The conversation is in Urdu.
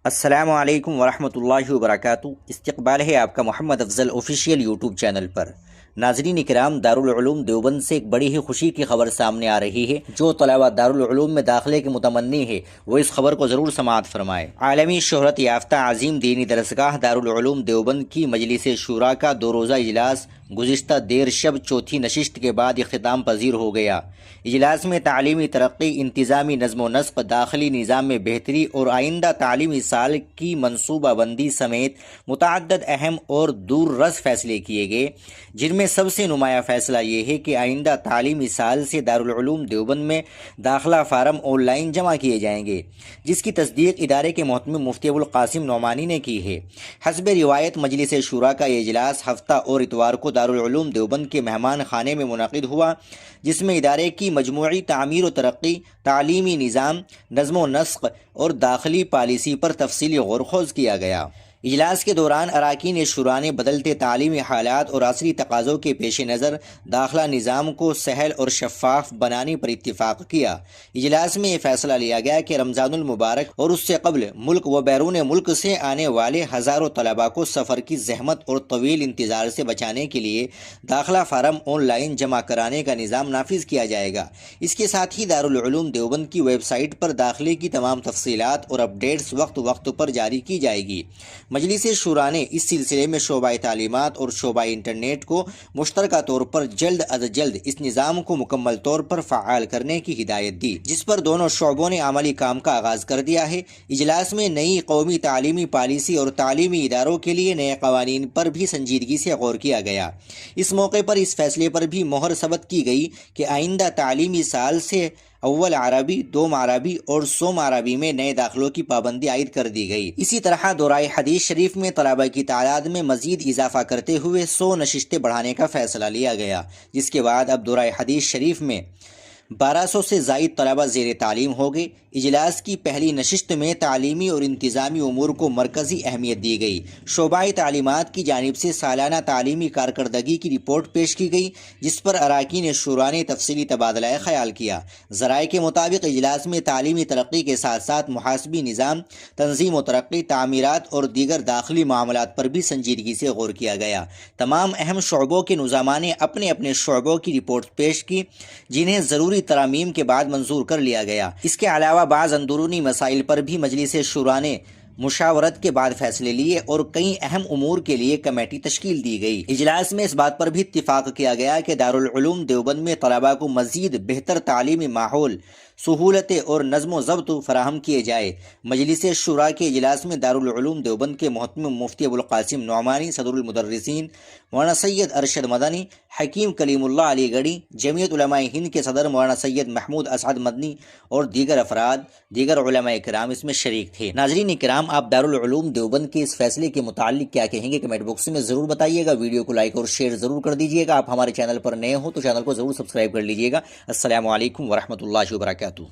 السلام علیکم ورحمۃ اللہ وبرکاتہ۔ استقبال ہے آپ کا محمد افضل آفیشیل یوٹیوب چینل پر۔ ناظرین کرام، دارالعلوم دیوبند سے ایک بڑی ہی خوشی کی خبر سامنے آ رہی ہے۔ جو طلباء دارالعلوم میں داخلے کے متمنی ہے وہ اس خبر کو ضرور سماعت فرمائے۔ عالمی شہرت یافتہ عظیم دینی درسگاہ دارالعلوم دیوبند کی مجلس شورا کا 2 روزہ اجلاس گزشتہ دیر شب چوتھی نشست کے بعد اختتام پذیر ہو گیا۔ اجلاس میں تعلیمی ترقی، انتظامی نظم و نسق، داخلی نظام میں بہتری اور آئندہ تعلیمی سال کی منصوبہ بندی سمیت متعدد اہم اور دور رس فیصلے کیے گئے، جن میں سب سے نمایاں فیصلہ یہ ہے کہ آئندہ تعلیمی سال سے دارالعلوم دیوبند میں داخلہ فارم آن لائن جمع کیے جائیں گے، جس کی تصدیق ادارے کے محتمم مفتی ابوالقاسم نعمانی نے کی ہے۔ حسب روایت مجلس شورا کا یہ اجلاس ہفتہ اور اتوار کو دارالعلوم دیوبند کے مہمان خانے میں منعقد ہوا، جس میں ادارے کی مجموعی تعمیر و ترقی، تعلیمی نظام، نظم و نسق اور داخلی پالیسی پر تفصیلی غور و خوض کیا گیا۔ اجلاس کے دوران اراکین شورا نے بدلتے تعلیمی حالات اور عصری تقاضوں کے پیش نظر داخلہ نظام کو سہل اور شفاف بنانے پر اتفاق کیا۔ اجلاس میں یہ فیصلہ لیا گیا کہ رمضان المبارک اور اس سے قبل ملک و بیرون ملک سے آنے والے ہزاروں طلباء کو سفر کی زحمت اور طویل انتظار سے بچانے کے لیے داخلہ فارم آن لائن جمع کرانے کا نظام نافذ کیا جائے گا۔ اس کے ساتھ ہی دارالعلوم دیوبند کی ویب سائٹ پر داخلے کی تمام تفصیلات اور اپڈیٹس وقت وقت پر جاری کی جائے گی۔ مجلس شورا نے اس سلسلے میں شعبہ تعلیمات اور شعبہ انٹرنیٹ کو مشترکہ طور پر جلد از جلد اس نظام کو مکمل طور پر فعال کرنے کی ہدایت دی، جس پر دونوں شعبوں نے عملی کام کا آغاز کر دیا ہے۔ اجلاس میں نئی قومی تعلیمی پالیسی اور تعلیمی اداروں کے لیے نئے قوانین پر بھی سنجیدگی سے غور کیا گیا۔ اس موقع پر اس فیصلے پر بھی مہر ثبت کی گئی کہ آئندہ تعلیمی سال سے اول عربی، دوم عربی اور سوم عربی میں نئے داخلوں کی پابندی عائد کر دی گئی۔ اسی طرح دورہ حدیث شریف میں طلباء کی تعداد میں مزید اضافہ کرتے ہوئے 100 نشستیں بڑھانے کا فیصلہ لیا گیا، جس کے بعد اب دورہ حدیث شریف میں 1200 سے زائد طلباء زیر تعلیم ہو گئے۔ اجلاس کی پہلی نشست میں تعلیمی اور انتظامی امور کو مرکزی اہمیت دی گئی۔ شعبہ تعلیمات کی جانب سے سالانہ تعلیمی کارکردگی کی رپورٹ پیش کی گئی، جس پر اراکین شورا نے تفصیلی تبادلہ خیال کیا۔ ذرائع کے مطابق اجلاس میں تعلیمی ترقی کے ساتھ ساتھ محاسبی نظام، تنظیم و ترقی، تعمیرات اور دیگر داخلی معاملات پر بھی سنجیدگی سے غور کیا گیا۔ تمام اہم شعبوں کے نظاماء نے اپنے اپنے شعبوں کی رپورٹ پیش کی، جنہیں ضروری ترامیم کے بعد منظور کر لیا گیا۔ اس کے علاوہ بعض اندرونی مسائل پر بھی مجلس شورا نے مشاورت کے بعد فیصلے لیے اور کئی اہم امور کے لیے کمیٹی تشکیل دی گئی۔ اجلاس میں اس بات پر بھی اتفاق کیا گیا کہ دارالعلوم دیوبند میں طلباء کو مزید بہتر تعلیمی ماحول، سہولتیں اور نظم و ضبط فراہم کیے جائے۔ مجلس شورا کے اجلاس میں دارالعلوم دیوبند کے محتمم مفتی ابوالقاسم نعمانی، صدر المدرسین مولانا سید ارشد مدنی، حکیم کلیم اللہ علی گڑھی، جمعیت علماء ہند کے صدر مولانا سید محمود اسعد مدنی اور دیگر افراد، دیگر علماء کرام اس میں شریک تھے۔ ناظرین کرام، آپ دارالعلوم دیوبند کے اس فیصلے کے متعلق کیا کہیں گے؟ کمنٹ باکس میں ضرور بتائیے گا۔ ویڈیو کو لائک اور شیئر ضرور کر دیجیے گا۔ آپ ہمارے چینل پر نئے ہو تو چینل کو ضرور سبسکرائب کر لیجیے گا۔ السلام علیکم ورحمۃ اللہ وبرکاتہ۔